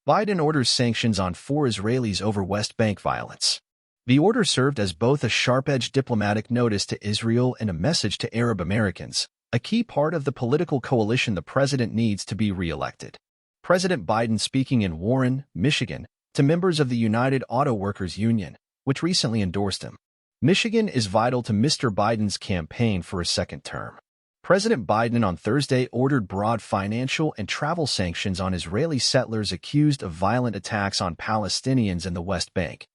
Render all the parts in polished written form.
Biden orders sanctions on 4 Israelis over West Bank violence. The order served as both a sharp-edged diplomatic notice to Israel and a message to Arab Americans, a key part of the political coalition the president needs to be re-elected. President Biden speaking in Warren, Michigan, to members of the United Auto Workers Union, which recently endorsed him. Michigan is vital to Mr. Biden's campaign for a second term. President Biden on Thursday ordered broad financial and travel sanctions on Israeli settlers accused of violent attacks on Palestinians in the West Bank,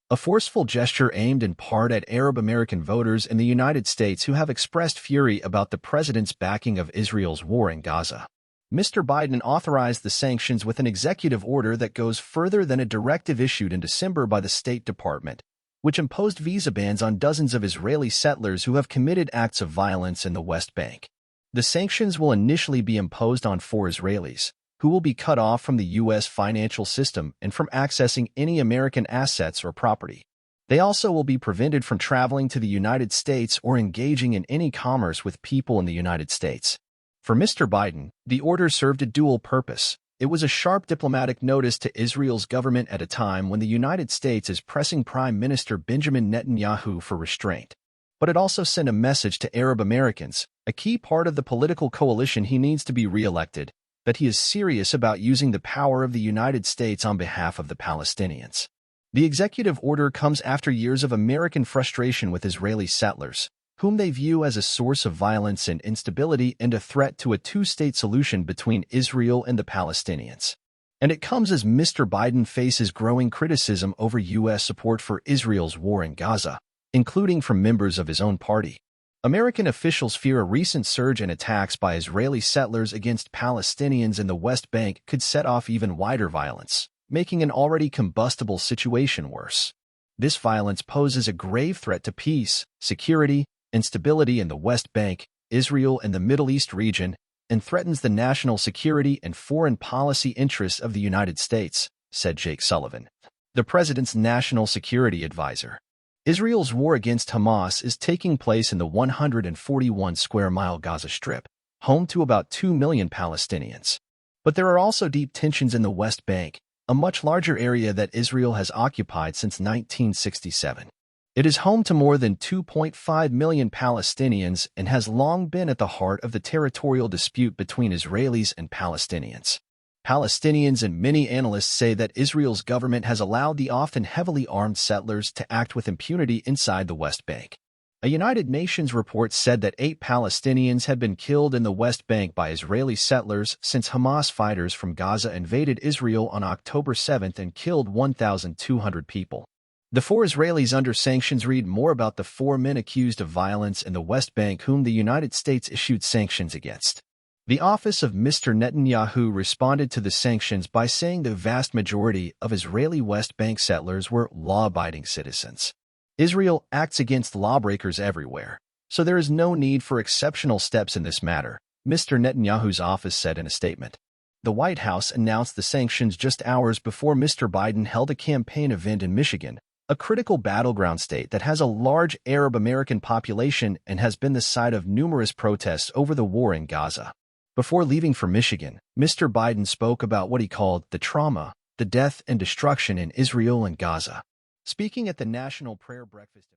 a forceful gesture aimed in part at Arab American voters in the United States who have expressed fury about the president's backing of Israel's war in Gaza. Mr. Biden authorized the sanctions with an executive order that goes further than a directive issued in December by the State Department, which imposed visa bans on dozens of Israeli settlers who have committed acts of violence in the West Bank. The sanctions will initially be imposed on 4 Israelis, who will be cut off from the U.S. financial system and from accessing any American assets or property. They also will be prevented from traveling to the United States or engaging in any commerce with people in the United States. For Mr. Biden, the order served a dual purpose. It was a sharp diplomatic notice to Israel's government at a time when the United States is pressing Prime Minister Benjamin Netanyahu for restraint. But it also sent a message to Arab Americans, a key part of the political coalition he needs to be re-elected, that he is serious about using the power of the United States on behalf of the Palestinians. The executive order comes after years of American frustration with Israeli settlers, whom they view as a source of violence and instability and a threat to a two-state solution between Israel and the Palestinians. And it comes as Mr. Biden faces growing criticism over U.S. support for Israel's war in Gaza, including from members of his own party. American officials fear a recent surge in attacks by Israeli settlers against Palestinians in the West Bank could set off even wider violence, making an already combustible situation worse. This violence poses a grave threat to peace, security, and stability in the West Bank, Israel, and the Middle East region, and threatens the national security and foreign policy interests of the United States, said Jake Sullivan, the president's national security advisor. Israel's war against Hamas is taking place in the 141-square-mile Gaza Strip, home to about 2 million Palestinians. But there are also deep tensions in the West Bank, a much larger area that Israel has occupied since 1967. It is home to more than 2.5 million Palestinians and has long been at the heart of the territorial dispute between Israelis and Palestinians. Palestinians and many analysts say that Israel's government has allowed the often heavily armed settlers to act with impunity inside the West Bank. A United Nations report said that 8 Palestinians had been killed in the West Bank by Israeli settlers since Hamas fighters from Gaza invaded Israel on October 7 and killed 1,200 people. The 4 Israelis under sanctions read more about the 4 men accused of violence in the West Bank whom the United States issued sanctions against. The office of Mr. Netanyahu responded to the sanctions by saying the vast majority of Israeli West Bank settlers were law-abiding citizens. Israel acts against lawbreakers everywhere, so there is no need for exceptional steps in this matter, Mr. Netanyahu's office said in a statement. The White House announced the sanctions just hours before Mr. Biden held a campaign event in Michigan, a critical battleground state that has a large Arab American population and has been the site of numerous protests over the war in Gaza. Before leaving for Michigan, Mr. Biden spoke about what he called the trauma, the death and destruction in Israel and Gaza. Speaking at the National Prayer Breakfast